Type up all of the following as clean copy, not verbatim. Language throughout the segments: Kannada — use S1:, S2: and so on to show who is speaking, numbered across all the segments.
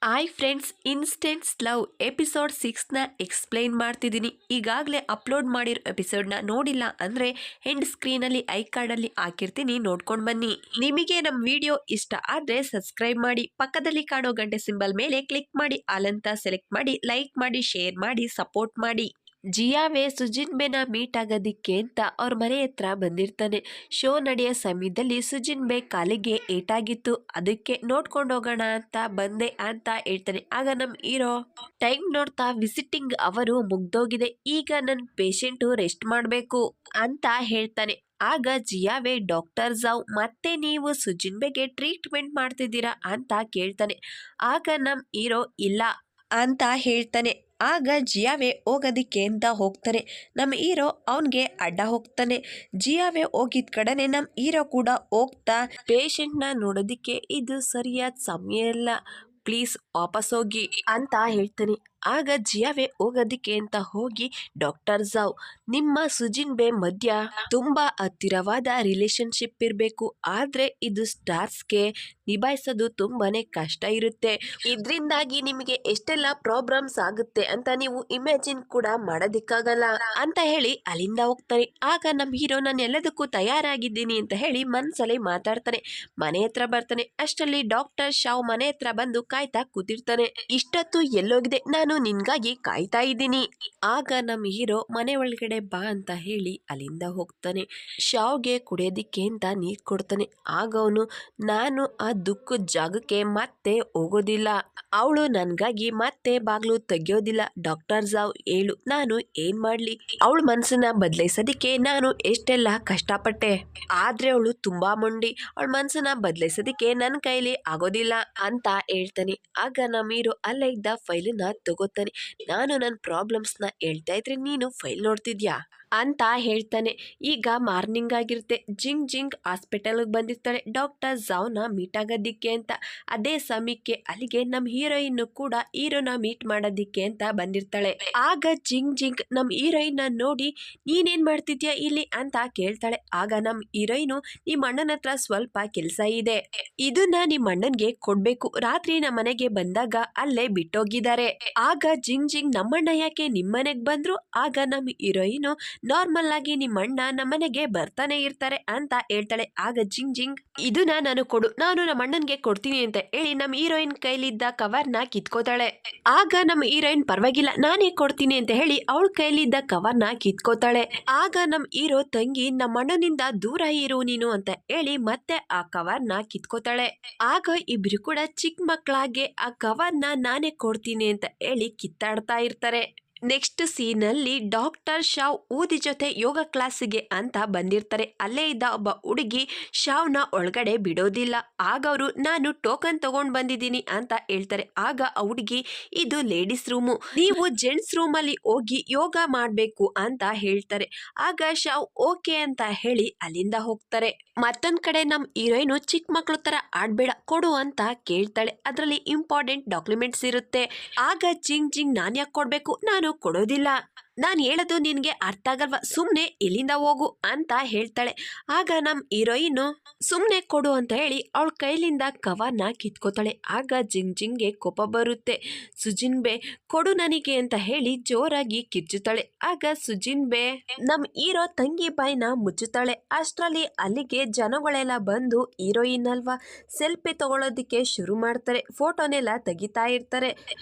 S1: Hi friends, instants love episode 6ನ ಎಕ್ಸ್ಪ್ಲೈನ್ ಮಾಡ್ತಿದ್ದೀನಿ. ಈಗಾಗಲೇ ಅಪ್ಲೋಡ್ ಮಾಡಿರೋ ಎಪಿಸೋಡ್ನ ನೋಡಿಲ್ಲ ಅಂದರೆ ಎಂಡ್ ಸ್ಕ್ರೀನಲ್ಲಿ ಐ ಕಾರ್ಡಲ್ಲಿ ಹಾಕಿರ್ತೀನಿ, ನೋಡ್ಕೊಂಡು ಬನ್ನಿ. ನಿಮಗೆ ನಮ್ಮ ವಿಡಿಯೋ ಇಷ್ಟ ಆದರೆ ಸಬ್ಸ್ಕ್ರೈಬ್ ಮಾಡಿ, ಪಕ್ಕದಲ್ಲಿ ಕಾಣೋ ಗಂಟೆ ಸಿಂಬಲ್ ಮೇಲೆ ಕ್ಲಿಕ್ ಮಾಡಿ, ಆಲ್ ಅಂತ ಸೆಲೆಕ್ಟ್ ಮಾಡಿ, ಲೈಕ್ ಮಾಡಿ, ಶೇರ್ ಮಾಡಿ, ಸಪೋರ್ಟ್ ಮಾಡಿ. ಜಿಯಾವೆ ಸುಜಿನ್ ಬೇನ ಮೀಟ್ ಆಗೋದಿಕ್ಕೆ ಅಂತ ಅವ್ರ ಮನೆ ಹತ್ರ ಬಂದಿರ್ತಾನೆ. ಶೋ ನಡೆಯೋ ಸಮಯದಲ್ಲಿ ಸುಜಿನ್ ಬೇ ಕಾಲಿಗೆ ಏಟಾಗಿತ್ತು, ಅದಕ್ಕೆ ನೋಡ್ಕೊಂಡು ಹೋಗೋಣ ಅಂತ ಬಂದೆ ಅಂತ ಹೇಳ್ತಾನೆ. ಆಗ ನಮ್ಮ ಹೀರೋ ಟೈಮ್ ನೋಡ್ತಾ ವಿಸಿಟಿಂಗ್ ಅವರು ಮುಗ್ದೋಗಿದೆ, ಈಗ ನನ್ನ ಪೇಷಂಟು ರೆಸ್ಟ್ ಮಾಡಬೇಕು ಅಂತ ಹೇಳ್ತಾನೆ. ಆಗ ಜಿಯಾವೆ ಡಾಕ್ಟರ್ ಝಾವ್ ಮತ್ತೆ ನೀವು ಸುಜಿನ್ ಬೇಗೆ ಟ್ರೀಟ್ಮೆಂಟ್ ಮಾಡ್ತಿದ್ದೀರಾ ಅಂತ ಕೇಳ್ತಾನೆ. ಆಗ ನಮ್ಮ ಹೀರೋ ಇಲ್ಲ ಅಂತ ಹೇಳ್ತಾನೆ. ಆಗ ಜಿಯಾವೆ ಹೋಗೋದಿಕ್ಕೆ ಅಂತ ಹೋಗ್ತಾನೆ. ನಮ್ಮ ಹೀರೋ ಅವನಿಗೆ ಅಡ್ಡ ಹೋಗ್ತಾನೆ. ಜಿಯಾವೆ ಹೋಗಿದ ಕಡೆನೆ ನಮ್ಮ ಹೀರೋ ಕೂಡ ಹೋಗ್ತಾ ಪೇಷಂಟ್ನ ನೋಡೋದಿಕ್ಕೆ ಇದು ಸರಿಯಾದ ಸಮಯ ಇಲ್ಲ, ಪ್ಲೀಸ್ ವಾಪಸ್ ಹೋಗಿ ಅಂತ ಹೇಳ್ತಾನೆ. ಆಗ ಜಿಯಾವೆ ಹೋಗೋದಿಕ್ಕೆ ಅಂತ ಹೋಗಿ, ಡಾಕ್ಟರ್ ಝಾವ್ ನಿಮ್ಮ ಸುಜಿನ್ ಬೇ ಮಧ್ಯ ತುಂಬಾ ಹತ್ತಿರವಾದ ರಿಲೇಶನ್ಶಿಪ್ ಇರಬೇಕು, ಆದ್ರೆ ಇದು ಸ್ಟಾರ್ಸ್ಗೆ ನಿಭಾಯಿಸೋದು ತುಂಬಾನೇ ಕಷ್ಟ ಇರುತ್ತೆ, ಇದರಿಂದಾಗಿ ನಿಮಗೆ ಎಷ್ಟೆಲ್ಲ ಪ್ರಾಬ್ಲಮ್ಸ್ ಆಗುತ್ತೆ ಅಂತ ನೀವು ಇಮ್ಯಾಜಿನ್ ಕೂಡ ಮಾಡೋದಿಕ್ಕಾಗಲ್ಲ ಅಂತ ಹೇಳಿ ಅಲ್ಲಿಂದ ಹೋಗ್ತಾನೆ. ಆಗ ನಮ್ಮ ಹೀರೋ ನಾನು ಎಲ್ಲದಕ್ಕೂ ತಯಾರಾಗಿದ್ದೀನಿ ಅಂತ ಹೇಳಿ ಮನ್ಸಲ್ಲಿ ಮಾತಾಡ್ತಾನೆ. ಮನೆ ಹತ್ರ ಬರ್ತಾನೆ. ಅಷ್ಟರಲ್ಲಿ ಡಾಕ್ಟರ್ ಶಾವ್ ಮನೆ ಹತ್ರ ಬಂದು ಕಾಯ್ತಾ ಕೂತಿರ್ತಾನೆ. ಇಷ್ಟೊತ್ತು ಎಲ್ಲೋಗಿದೆ, ನಾನು ನಿನ್ಗಾಗಿ ಕಾಯ್ತಾ ಇದ್ದೀನಿ. ಆಗ ನಮ್ಮ ಹೀರೋ ಮನೆ ಒಳಗಡೆ ಬಾ ಅಂತ ಹೇಳಿ ಅಲ್ಲಿಂದ ಹೋಗ್ತಾನೆ. ಶಾವ್ಗೆ ಕುಡಿಯೋದಿಕ್ಕೆ ಅಂತ ನೀರ್ ಕೊಡ್ತಾನೆ. ಆಗ ಅವನು ನಾನು ಆ ದುಃಖದ ಜಾಗಕ್ಕೆ ಮತ್ತೆ ಹೋಗೋದಿಲ್ಲ, ಅವಳು ನನ್ಗಾಗಿ ಮತ್ತೆ ಬಾಗ್ಲು ತೆಗಿಯೋದಿಲ್ಲ. ಡಾಕ್ಟರ್ ಝಾವ್ ಹೇಳು, ನಾನು ಏನ್ ಮಾಡ್ಲಿ, ಅವಳ ಮನ್ಸನ್ನ ಬದಲಾಯಿಸೋದಿಕ್ಕೆ ನಾನು ಎಷ್ಟೆಲ್ಲ ಕಷ್ಟಪಟ್ಟೆ, ಆದ್ರೆ ಅವಳು ತುಂಬಾ ಮೊಂಡಿ, ಅವಳ ಮನ್ಸನ್ನ ಬದಲಾಯಿಸೋದಿಕ್ಕೆ ನನ್ನ ಕೈಲಿ ಆಗೋದಿಲ್ಲ ಅಂತ ಹೇಳ್ತಾನೆ. ಆಗ ನಮ್ಮ ಹೀರೋ ಅಲ್ಲೇ ಇದ್ದ ಫೈಲನ್ನ ತಗೋತಾನೆ. ನಾನು ನನ್ನ ಪ್ರಾಬ್ಲಮ್ಸ್ನ ಹೇಳ್ತಾ ಇದ್ರೆ ನೀನು ಫೈಲ್ ನೋಡ್ತಿದ್ಯಾ ಅಂತ ಹೇಳ್ತಾನೆ. ಈಗ ಮಾರ್ನಿಂಗ್ ಆಗಿರುತ್ತೆ. ಜಿಂಗ್ ಜಿಂಗ್ ಹಾಸ್ಪಿಟಲ್ಗೆ ಬಂದಿರ್ತಾಳೆ ಡಾಕ್ಟರ್ ಝಾವ್ನ ಮೀಟ್ ಆಗೋದಿಕ್ಕೆ ಅಂತ. ಅದೇ ಸಮಯಕ್ಕೆ ಅಲ್ಲಿಗೆ ನಮ್ಮ ಹೀರೋಯಿನ್ ಕೂಡ ಹೀರೋನ ಮೀಟ್ ಮಾಡೋದಿಕ್ಕೆ ಅಂತ ಬಂದಿರ್ತಾಳೆ. ಆಗ ಜಿಂಗ್ ಜಿಂಗ್ ನಮ್ಮ ಹೀರೋಯಿನ್ ನೋಡಿ ನೀನೇನ್ ಮಾಡ್ತಿದ್ಯಾ ಇಲ್ಲಿ ಅಂತ ಕೇಳ್ತಾಳೆ. ಆಗ ನಮ್ಮ ಹೀರೋಯಿನು ನಿಮ್ಮ ಅಣ್ಣನ ಹತ್ರ ಸ್ವಲ್ಪ ಕೆಲಸ ಇದೆ, ಇದನ್ನ ನಿಮ್ಮ ಅಣ್ಣನ್ಗೆ ಕೊಡ್ಬೇಕು, ರಾತ್ರಿ ನಮ್ಮ ಮನೆಗೆ ಬಂದಾಗ ಅಲ್ಲೇ ಬಿಟ್ಟೋಗಿದ್ದಾರೆ. ಆಗ ಜಿಂಗ್ ಜಿಂಗ್ ನಮ್ಮಣ್ಣ ಯಾಕೆ ನಿಮ್ಮನೆಗೆ ಬಂದ್ರು? ಆಗ ನಮ್ಮ ಹೀರೋಯಿನು ನಾರ್ಮಲ್ ಆಗಿ ನಿಮ್ಮ ಅಣ್ಣ ನಮ್ಮನೆಗೆ ಬರ್ತಾನೆ ಇರ್ತಾರೆ ಅಂತ ಹೇಳ್ತಾಳೆ. ಆಗ ಜಿಂಗ್ ಜಿಂಗ್ ಇದನ್ನ ನಾನು ಕೊಡು, ನಾನು ನಮ್ಮ ಅಣ್ಣನ್ಗೆ ಕೊಡ್ತೀನಿ ಅಂತ ಹೇಳಿ ನಮ್ಮ ಹೀರೋಯಿನ್ ಕೈಲಿದ್ದ ಕವರ್ನ ಕಿತ್ಕೋತಾಳೆ. ಆಗ ನಮ್ಮ ಹೀರೋಯಿನ್ ಪರವಾಗಿಲ್ಲ ನಾನೇ ಕೊಡ್ತೀನಿ ಅಂತ ಹೇಳಿ ಅವಳ ಕೈಲಿದ್ದ ಕವರ್ನ ಕಿತ್ಕೋತಾಳೆ. ಆಗ ನಮ್ಮ ಹೀರೋ ತಂಗಿ ನಮ್ಮ ಅಣ್ಣನಿಂದ ದೂರ ಇರು ನೀನು ಅಂತ ಹೇಳಿ ಮತ್ತೆ ಆ ಕವರ್ನ ಕಿತ್ಕೋತಾಳೆ. ಆಗ ಇಬ್ರು ಕೂಡ ಚಿಕ್ಕ ಮಕ್ಕಳಾಗೆ ಆ ಕವರ್ನ ನಾನೇ ಕೊಡ್ತೀನಿ ಅಂತ ಹೇಳಿ ಕಿತ್ತಾಡ್ತಾ ಇರ್ತಾರೆ. ನೆಕ್ಸ್ಟ್ ಸೀನಲ್ಲಿ ಡಾಕ್ಟರ್ ಶಾವ್ ಊದಿ ಜೊತೆ ಯೋಗ ಕ್ಲಾಸಿಗೆ ಅಂತ ಬಂದಿರ್ತಾರೆ. ಅಲ್ಲೇ ಇದ್ದ ಒಬ್ಬ ಹುಡುಗಿ ಶಾವ್ನ ಒಳಗಡೆ ಬಿಡೋದಿಲ್ಲ. ಆಗ ಅವರು ನಾನು ಟೋಕನ್ ತಗೊಂಡ್ ಬಂದಿದ್ದೀನಿ ಅಂತ ಹೇಳ್ತಾರೆ. ಆಗ ಆ ಹುಡುಗಿ ಇದು ಲೇಡೀಸ್ ರೂಮು, ನೀವು ಜೆಂಟ್ಸ್ ರೂಮಲ್ಲಿ ಹೋಗಿ ಯೋಗ ಮಾಡಬೇಕು ಅಂತ ಹೇಳ್ತಾರೆ. ಆಗ ಶಾವ್ ಓಕೆ ಅಂತ ಹೇಳಿ ಅಲ್ಲಿಂದ ಹೋಗ್ತಾರೆ. ಮತ್ತೊಂದ್ ಕಡೆ ನಮ್ಮ ಹೀರೋಯಿನು ಚಿಕ್ಕ ಮಕ್ಳು ತರ ಆಡ್ಬೇಡ ಕೊಡು ಅಂತ ಕೇಳ್ತಾಳೆ. ಅದರಲ್ಲಿ ಇಂಪಾರ್ಟೆಂಟ್ ಡಾಕ್ಯುಮೆಂಟ್ಸ್ ಇರುತ್ತೆ. ಆಗ ಜಿಂಗ್ ಜಿಂಗ್ ನಾನ್ ಯಾಕೆ ಕೊಡ್ಬೇಕು, ನಾನು ಕೊಡೋದಿಲ್ಲ, ನಾನು ಹೇಳೋದು ನಿನ್ಗೆ ಅರ್ಥ ಆಗಲ್ವಾ, ಸುಮ್ನೆ ಇಲ್ಲಿಂದ ಹೋಗು ಅಂತ ಹೇಳ್ತಾಳೆ. ಆಗ ನಮ್ಮ ಹೀರೋಯಿನ್ ಸುಮ್ನೆ ಕೊಡು ಅಂತ ಹೇಳಿ ಅವಳ ಕೈಲಿಂದ ಕವರ್ನ ಕಿತ್ಕೋತಾಳೆ. ಆಗ ಜಿಂಗ್ ಜಿಂಗ್ಗೆ ಕೋಪ ಬರುತ್ತೆ. ಸುಜಿನ್ ಬೇ ಕೊಡು ನನಗೆ ಅಂತ ಹೇಳಿ ಜೋರಾಗಿ ಕಿರ್ಚುತ್ತಾಳೆ. ಆಗ ಸುಜಿನ್ ಬೇ ನಮ್ಮ ಹೀರೋ ತಂಗಿ ಬಾಯಿನ ಮುಚ್ಚುತ್ತಾಳೆ. ಅಷ್ಟರಲ್ಲಿ ಅಲ್ಲಿಗೆ ಜನಗಳೆಲ್ಲ ಬಂದು ಹೀರೋಯಿನ್ ಅಲ್ವಾ ಸೆಲ್ಫಿ ತಗೊಳ್ಳೋದಿಕ್ಕೆ ಶುರು ಮಾಡ್ತಾರೆ. ಫೋಟೋನೆಲ್ಲ ತೆಗಿತಾ ಇರ್ತಾರೆ.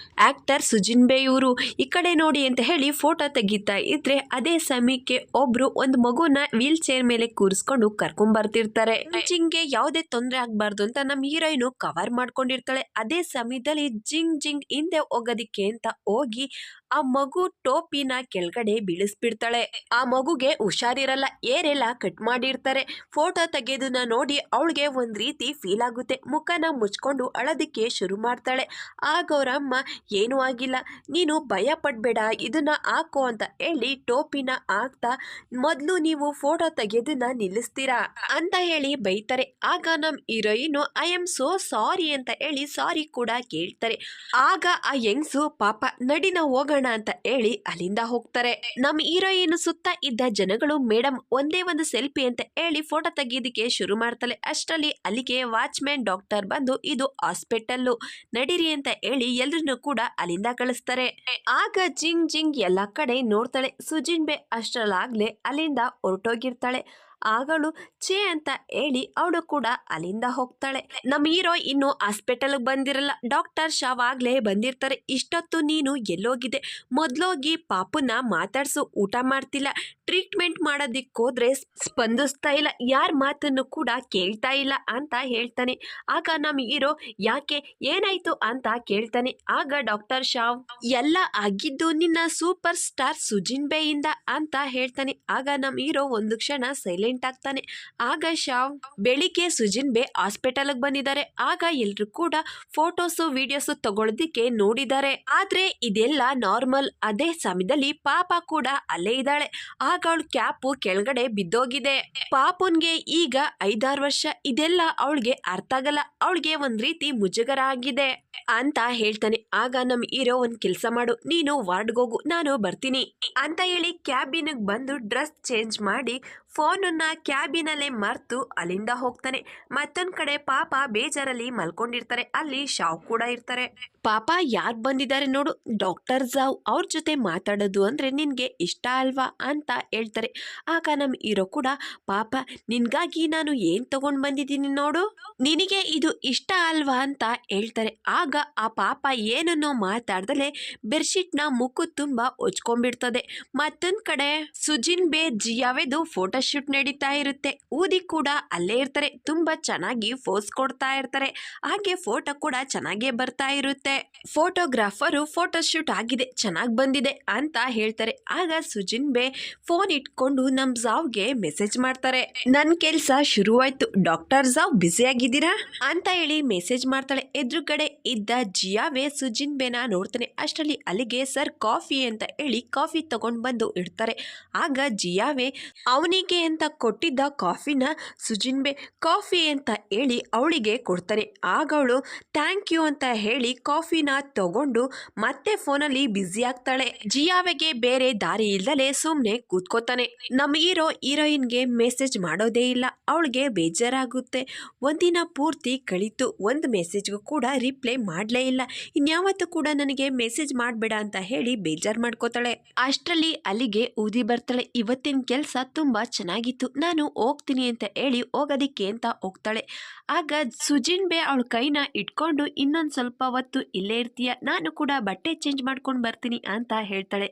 S1: ಆಕ್ಟರ್ ಸುಜಿನ್ ಬೇ ಇವರು ಈ ಕಡೆ ನೋಡಿ ಅಂತ ಹೇಳಿ ಫೋಟೋ ತೆಗಿತಾ ಇದ್ರೆ ಅದೇ ಸಮಯಕ್ಕೆ ಒಬ್ರು ಒಂದು ಮಗುನ ವೀಲ್ ಚೇರ್ ಮೇಲೆ ಕೂರಿಸ್ಕೊಂಡು ಕರ್ಕೊಂಡ್ ಬರ್ತಿರ್ತಾರೆ. ಜಿಂಗ್ಗೆ ಯಾವುದೇ ತೊಂದರೆ ಆಗ್ಬಾರ್ದು ಅಂತ ನಮ್ಮ ಹೀರೋಯಿನ್ ಕವರ್ ಮಾಡ್ಕೊಂಡಿರ್ತಾಳೆ. ಅದೇ ಸಮಯದಲ್ಲಿ ಜಿಂಗ್ ಜಿಂಗ್ ಹಿಂದೆ ಹೋಗೋದಿಕ್ಕೆ ಅಂತ ಹೋಗಿ ಆ ಮಗು ಟೋಪಿನ ಕೆಳಗಡೆ ಬೀಳಿಸ್ಬಿಡ್ತಾಳೆ. ಆ ಮಗುಗೆ ಹುಷಾರಿರಲ್ಲ, ಏರೆಲ್ಲ ಕಟ್ ಮಾಡಿರ್ತಾರೆ. ಫೋಟೋ ತೆಗೆಯೋದನ್ನ ನೋಡಿ ಅವಳಿಗೆ ಒಂದ್ ರೀತಿ ಫೀಲ್ ಆಗುತ್ತೆ. ಮುಖನ ಮುಚ್ಕೊಂಡು ಅಳೋದಿಕ್ಕೆ ಶುರು ಮಾಡ್ತಾಳೆ. ಆಗ ಅವರಮ್ಮ ಏನೂ ಆಗಿಲ್ಲ, ನೀನು ಭಯ ಪಡ್ಬೇಡ, ಇದನ್ನ ಹಾಕೋ ಅಂತ ಹೇಳಿ ಟೋಪಿನ ಹಾಕ್ತಾ ಮೊದ್ಲು ನೀವು ಫೋಟೋ ತೆಗೆಯೋದನ್ನ ನಿಲ್ಲಿಸ್ತೀರಾ ಅಂತ ಹೇಳಿ ಬೈತಾರೆ. ಆಗ ನಮ್ heroine I am so sorry ಅಂತ ಹೇಳಿ ಸಾರಿ ಕೂಡ ಕೇಳ್ತಾರೆ. ಆಗ ಆ ಯಂಗ್ಸು ಪಾಪ ನಡಿನ ಹೋಗೋಣ ಹೋಗೋಣ ಅಂತ ಹೇಳಿ ಅಲ್ಲಿಂದ ಹೋಗ್ತಾರೆ. ನಮ್ ಹೀರೋಯಿನ್ ಸುತ್ತ ಇದ್ದ ಜನಗಳು ಮೇಡಮ್ ಒಂದೇ ಒಂದು ಸೆಲ್ಫಿ ಅಂತ ಹೇಳಿ ಫೋಟೋ ತೆಗಿಯೋದಿಕ್ಕೆ ಶುರು ಮಾಡ್ತಾಳೆ. ಅಷ್ಟರಲ್ಲಿ ಅಲ್ಲಿಗೆ ವಾಚ್ಮ್ಯಾನ್ ಡಾಕ್ಟರ್ ಬಂದು ಇದು ಹಾಸ್ಪಿಟಲ್ ನಡೀರಿ ಅಂತ ಹೇಳಿ ಎಲ್ರನ್ನೂ ಕೂಡ ಅಲ್ಲಿಂದ ಕಳಿಸ್ತಾರೆ. ಆಗ ಜಿಂಗ್ ಜಿಂಗ್ ಎಲ್ಲಾ ಕಡೆ ನೋಡ್ತಾಳೆ. ಸುಜಿನ್ಬೆ ಅಷ್ಟರಲ್ಲಾಗ್ಲೇ ಅಲ್ಲಿಂದ ಹೊರಟೋಗಿರ್ತಾಳೆ. ಆಗಳು ಛೇ ಅಂತ ಹೇಳಿ ಅವಳು ಕೂಡ ಅಲ್ಲಿಂದ ಹೋಗ್ತಾಳೆ. ನಮ್ ಹೀರೋ ಇನ್ನು ಹಾಸ್ಪಿಟಲ್ ಬಂದಿರಲ್ಲ. ಡಾಕ್ಟರ್ ಶಾವ್ ಆಗ್ಲೇ ಬಂದಿರ್ತಾರೆ. ಇಷ್ಟೊತ್ತು ನೀನು ಎಲ್ಲೋಗಿದೆ, ಮೊದ್ಲೋಗಿ ಪಾಪುನ ಮಾತಾಡ್ಸು, ಊಟ ಮಾಡ್ತಿಲ್ಲ, ಟ್ರೀಟ್ಮೆಂಟ್ ಮಾಡೋದಿಕ್ಕೋದ್ರೆ ಸ್ಪಂದಿಸ್ತಾ ಇಲ್ಲ, ಯಾರ ಮಾತನ್ನು ಕೂಡ ಕೇಳ್ತಾ ಇಲ್ಲ ಅಂತ ಹೇಳ್ತಾನೆ. ಆಗ ನಮ್ ಹೀರೋ ಯಾಕೆ ಏನಾಯ್ತು ಅಂತ ಕೇಳ್ತಾನೆ. ಆಗ ಡಾಕ್ಟರ್ ಶಾವ್ ಎಲ್ಲ ಆಗಿದ್ದು ನಿನ್ನ ಸೂಪರ್ ಸ್ಟಾರ್ ಸುಜಿನ್ಬೆಯಿಂದ ಅಂತ ಹೇಳ್ತಾನೆ. ಆಗ ನಮ್ ಹೀರೋ ಒಂದು ಕ್ಷಣ ಸೈಲೆಂಟ್ ಆಗ್ತಾನೆ. ಆಗ ಶಾವ್ ಬೆಳಿಗ್ಗೆ ಸುಜಿನ್ಬೆ ಹಾಸ್ಪಿಟಲ್ ಬಂದಿದ್ದಾರೆ. ಆಗ ಎಲ್ರು ಕೂಡ ಫೋಟೋಸು ವಿಡಿಯೋಸ್ ತಗೊಳ್ಳೋದಿಕ್ಕೆ ನೋಡಿದ್ದಾರೆ. ಆದ್ರೆ ಇದೆಲ್ಲ ನಾರ್ಮಲ್. ಅದೇ ಸಮಯದಲ್ಲಿ ಪಾಪ ಕೂಡ ಅಲ್ಲೇ ಇದ್ದಾಳೆ. ಆಗ ಅವಳ ಕ್ಯಾಪು ಕೆಳಗಡೆ ಬಿದ್ದೋಗಿದೆ. ಪಾಪುನ್ಗೆ ಈಗ 5-6 ವರ್ಷ. ಇದೆಲ್ಲ ಅವಳಿಗೆ ಅರ್ಥ ಆಗಲ್ಲ. ಅವಳಿಗೆ ಒಂದ್ ರೀತಿ ಮುಜುಗರ ಆಗಿದೆ ಅಂತ ಹೇಳ್ತಾನೆ. ಆಗ ನಮ್ ಹೀರೋ ಒಂದ್ ಕೆಲ್ಸ ಮಾಡು, ನೀನು ವಾರ್ಡ್ಗೋಗು, ನಾನು ಬರ್ತೀನಿ ಅಂತ ಹೇಳಿ ಕ್ಯಾಬಿನ್ ಬಂದು ಡ್ರೆಸ್ ಚೇಂಜ್ ಮಾಡಿ ಫೋನನ್ನ ಕ್ಯಾಬಿನಲ್ಲೇ ಮರ್ತು ಅಲ್ಲಿಂದ ಹೋಗ್ತಾನೆ. ಮತ್ತೊಂದ್ ಕಡೆ ಪಾಪ ಬೇಜಾರಲ್ಲಿ ಮಲ್ಕೊಂಡಿರ್ತಾರೆ. ಅಲ್ಲಿ ಶಾವ್ ಕೂಡ ಇರ್ತಾರೆ. ಪಾಪ ಯಾರ್ ಬಂದಿದ್ದಾರೆ ನೋಡು, ಡಾಕ್ಟರ್ ಜಾವ್, ಅವ್ರ ಜೊತೆ ಮಾತಾಡೋದು ಅಂದ್ರೆ ನಿನ್ಗೆ ಇಷ್ಟ ಅಲ್ವಾ ಅಂತ ಹೇಳ್ತಾರೆ. ಆಗ ನಮ್ ಹೀರೋ ಕೂಡ ಪಾಪ ನಿನ್ಗಾಗಿ ನಾನು ಏನ್ ತಗೊಂಡ್ ಬಂದಿದ್ದೀನಿ ನೋಡು, ನಿನಗೆ ಇದು ಇಷ್ಟ ಅಲ್ವಾ ಅಂತ ಹೇಳ್ತಾರೆ. ಆಗ ಆ ಪಾಪ ಏನನ್ನೋ ಮಾತಾಡ್ದಲೆ ಬೆಡ್ಶೀಟ್ ನ ಮುಕ್ಕು ತುಂಬಾ ಹೊಚ್ಕೊಂಡ್ಬಿಡ್ತದೆ. ಮತ್ತೊಂದ್ ಕಡೆ ಸುಜಿನ್ಬೆ ಜಿಯಾವೆದು ಫೋಟೋ ಶೂಟ್ ನಡೀತಾ ಇರುತ್ತೆ. ಊದಿ ಕೂಡ ಅಲ್ಲೇ ಇರ್ತಾರೆ. ತುಂಬಾ ಚೆನ್ನಾಗಿ ಫೋಸ್ ಕೊಡ್ತಾ ಇರ್ತಾರೆ. ಹಾಗೆ ಫೋಟೋ ಕೂಡ ಚೆನ್ನಾಗೇ ಬರ್ತಾ ಇರುತ್ತೆ. ಫೋಟೋಗ್ರಾಫರು ಫೋಟೋ ಶೂಟ್ ಆಗಿದೆ, ಚೆನ್ನಾಗಿ ಬಂದಿದೆ ಅಂತ ಹೇಳ್ತಾರೆ. ಆಗ ಸುಜಿನ್ಬೆ ಫೋನ್ ಇಟ್ಕೊಂಡು ನಮ್ ಜಾವ್ಗೆ ಮೆಸೇಜ್ ಮಾಡ್ತಾರೆ. ನನ್ ಕೆಲ್ಸ ಶುರುವಾಯ್ತು, ಡಾಕ್ಟರ್ ಜಾವ್ ಬ್ಯುಸಿ ಆಗಿದ್ದೀರಾ ಅಂತ ಹೇಳಿ ಮೆಸೇಜ್ ಮಾಡ್ತಾಳೆ. ಎದುರುಗಡೆ ಇದ್ದ ಜಿಯಾವೆ ಸುಜಿನ್ಬೆನ ನೋಡ್ತಾನೆ. ಅಷ್ಟರಲ್ಲಿ ಅಲ್ಲಿಗೆ ಸರ್ ಕಾಫಿ ಅಂತ ಹೇಳಿ ಕಾಫಿ ತಗೊಂಡ್ ಬಂದು ಇಡ್ತಾರೆ. ಆಗ ಜಿಯಾವೆ ಅವನಿಗೆ ಅಂತ ಕೊಟ್ಟಿದ್ದ ಕಾಫಿನ ಸುಜಿನ್ಬೆ ಕಾಫಿ ಅಂತ ಹೇಳಿ ಅವಳಿಗೆ ಕೊಡ್ತಾನೆ. ಆಗ ಅವಳು ಥ್ಯಾಂಕ್ ಯು ಅಂತ ಹೇಳಿ ಕಾಫಿನ ತಗೊಂಡು ಮತ್ತೆ ಫೋನಲ್ಲಿ ಬ್ಯುಸಿ ಆಗ್ತಾಳೆ. ಜಿಯಾವೆಗೆ ಬೇರೆ ದಾರಿ ಇಲ್ದಲೆ ಸುಮ್ನೆ ಕೂತ್ಕೋತಾನೆ. ನಮ್ಮ ಹೀರೋಯಿನ್ಗೆ ಮೆಸೇಜ್ ಮಾಡೋದೇ ಇಲ್ಲ. ಅವಳಿಗೆ ಬೇಜಾರಾಗುತ್ತೆ. ಒಂದಿನ ಪೂರ್ತಿ ಕಳೀತು, ಒಂದು ಮೆಸೇಜ್ಗೂ ಕೂಡ ರಿಪ್ಲೈ ಮಾಡ್ಲೇ ಇಲ್ಲ. ಇನ್ಯಾವತ್ತೂ ಕೂಡ ನನಗೆ ಮೆಸೇಜ್ ಮಾಡಬೇಡ ಅಂತ ಹೇಳಿ ಬೇಜಾರು ಮಾಡ್ಕೋತಾಳೆ. ಅಷ್ಟರಲ್ಲಿ ಅಲ್ಲಿಗೆ ಊದಿ ಬರ್ತಾಳೆ. ಇವತ್ತಿನ ಕೆಲಸ ತುಂಬಾ ಚೆನ್ನಾಗಿತ್ತು, ನಾನು ಹೋಗ್ತೀನಿ ಅಂತ ಹೇಳಿ ಹೋಗೋದಿಕ್ಕೆ ಅಂತ ಹೋಗ್ತಾಳೆ. ಆಗ ಸುಜಿನ್ಬೆ ಅವಳ ಕೈನ ಇಟ್ಕೊಂಡು ಇನ್ನೊಂದು ಸ್ವಲ್ಪ ಹೊತ್ತು ಇಲ್ಲೇ ಇರ್ತೀಯ, ನಾನು ಕೂಡ ಬಟ್ಟೆ ಚೇಂಜ್ ಮಾಡ್ಕೊಂಡು ಬರ್ತೀನಿ ಅಂತ ಹೇಳ್ತಾಳೆ.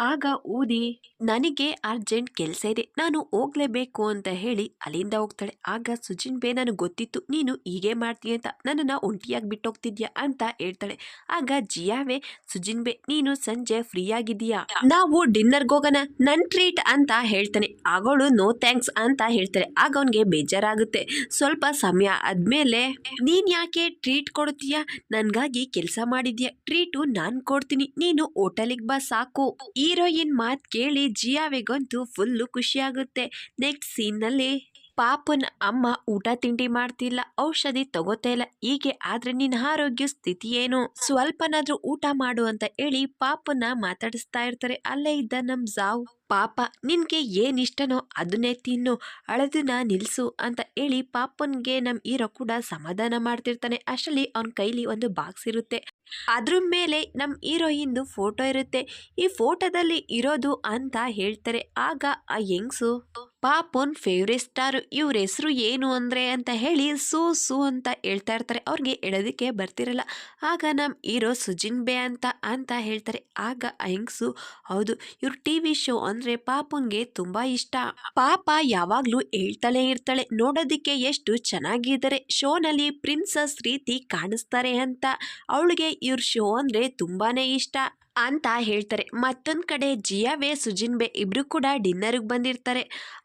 S1: ಆಗ ಊದಿ ನನಗೆ ಅರ್ಜೆಂಟ್ ಕೆಲಸ ಇದೆ, ನಾನು ಹೋಗ್ಲೇಬೇಕು ಅಂತ ಹೇಳಿ ಅಲ್ಲಿಂದ ಹೋಗ್ತಾಳೆ. ಆಗ ಸುಜಿನ್ಬೆ ನನಗೆ ಗೊತ್ತಿತ್ತು ನೀನು ಹೀಗೆ ಮಾಡ್ತೀಯ ಅಂತ, ನನ್ನನ್ನು ಒಂಟಿಯಾಗಿ ಬಿಟ್ಟೋಗ್ತಿದ್ಯಾ ಅಂತ ಹೇಳ್ತಾಳೆ. ಆಗ ಜಿಯಾವೆ ಸುಜಿನ್ಬೆ ನೀನು ಸಂಜೆ ಫ್ರೀ ಆಗಿದೀಯಾ, ನಾವು ಡಿನ್ನರ್ಗೆ ಹೋಗೋಣ, ನನ್ ಟ್ರೀಟ್ ಅಂತ ಹೇಳ್ತಾನೆ. ಆಗೋಳು ನೋ ಥ್ಯಾಂಕ್ಸ್ ಅಂತ ಹೇಳ್ತಾರೆ. ಆಗ ಅವನಿಗೆ ಬೇಜಾರಾಗುತ್ತೆ. ಸ್ವಲ್ಪ ಸಮಯ ಆದ್ಮೇಲೆ ನೀನ್ ಯಾಕೆ ಟ್ರೀಟ್ ಕೊಡ್ತೀಯ, ನನ್ಗಾಗಿ ಕೆಲಸ ಮಾಡಿದ್ಯಾ, ಟ್ರೀಟು ನಾನ್ ಕೊಡ್ತೀನಿ, ನೀನು ಹೋಟೆಲಿಗೆ ಬಾ ಸಾಕು. ಹೀರೋಯಿನ್ ಮಾತ್ ಕೇಳಿ ಜಿಯಾವೆಗಂತೂ ಫುಲ್ಲು ಖುಷಿ ಆಗುತ್ತೆ. ನೆಕ್ಸ್ಟ್ ಸೀನ್ ನಲ್ಲಿ ಪಾಪನ ಅಮ್ಮ ಊಟ ತಿಂಡಿ ಮಾಡ್ತಿಲ್ಲ, ಔಷಧಿ ತಗೋತಾ ಇಲ್ಲ. ಹೀಗೆ ಆದ್ರೆ ನಿನ್ನ ಆರೋಗ್ಯ ಸ್ಥಿತಿ ಏನು, ಸ್ವಲ್ಪನಾದ್ರೂ ಊಟ ಮಾಡು ಅಂತ ಹೇಳಿ ಪಾಪನ ಮಾತಾಡಿಸ್ತಾ ಇರ್ತಾರೆ. ಅಲ್ಲೇ ಇದ್ದ ನಮ್ ಜಾವ್ ಪಾಪ ನಿನ್ಗೆ ಏನ್ ಇಷ್ಟನೋ ಅದನ್ನೇ ತಿನ್ನು, ಅಳದನ್ನ ನಿಲ್ಸು ಅಂತ ಹೇಳಿ ಪಾಪನ್ಗೆ ನಮ್ ಹೀರೋ ಕೂಡ ಸಮಾಧಾನ ಮಾಡ್ತಿರ್ತಾನೆ. ಅಷ್ಟರಲ್ಲಿ ಅವನ ಕೈಲಿ ಒಂದು ಬಾಕ್ಸ್ ಇರುತ್ತೆ. ಅದ್ರ ಮೇಲೆ ನಮ್ ಹೀರೋಯಿನ್ದು ಫೋಟೋ ಇರುತ್ತೆ. ಈ ಫೋಟೋದಲ್ಲಿ ಇರೋದು ಅಂತ ಹೇಳ್ತಾರೆ. ಆಗ ಆ ಯಂಗ್ಸು ಪಾಪನ್ ಫೇವ್ರೇಟ್ ಸ್ಟಾರ್, ಇವ್ರ ಹೆಸರು ಏನು ಅಂದ್ರೆ ಅಂತ ಹೇಳಿ ಸೂ ಅಂತ ಹೇಳ್ತಾ ಇರ್ತಾರೆ. ಅವ್ರಿಗೆ ಹೇಳೋದಕ್ಕೆ ಬರ್ತಿರಲ್ಲ. ಆಗ ನಮ್ ಹೀರೋ ಸುಜಿನ್ಬೆ ಅಂತ ಹೇಳ್ತಾರೆ. ಆಗ ಆ ಯಂಗ್ಸು ಹೌದು, ಇವ್ರ ಟಿವಿ ಶೋ ಅಂದ್ರೆ ಪಾಪನ್ಗೆ ತುಂಬಾ ಇಷ್ಟ. ಪಾಪ ಯಾವಾಗ್ಲೂ ಹೇಳ್ತಾಳೆ ಇರ್ತಾಳೆ ನೋಡೋದಿಕ್ಕೆ ಎಷ್ಟು ಚೆನ್ನಾಗಿದ್ದಾರೆ, ಶೋನಲ್ಲಿ ಪ್ರಿನ್ಸಸ್ ರೀತಿ ಕಾಣಿಸ್ತಾರೆ ಅಂತ. ಅವಳಿಗೆ ಇವ್ರ ಶೋ ಅಂದ್ರೆ ತುಂಬಾನೇ ಇಷ್ಟ ಅಂತ ಹೇಳ್ತಾರೆ. ಮತ್ತೊಂದ್ ಕಡೆ ಜಿಯಾವೆ ಸುಜಿನ್ಬೆ ಇಬ್ರು ಕೂಡ ಡಿನ್ನರ್ಗೆ ಬಂದಿರ್ತಾರೆ.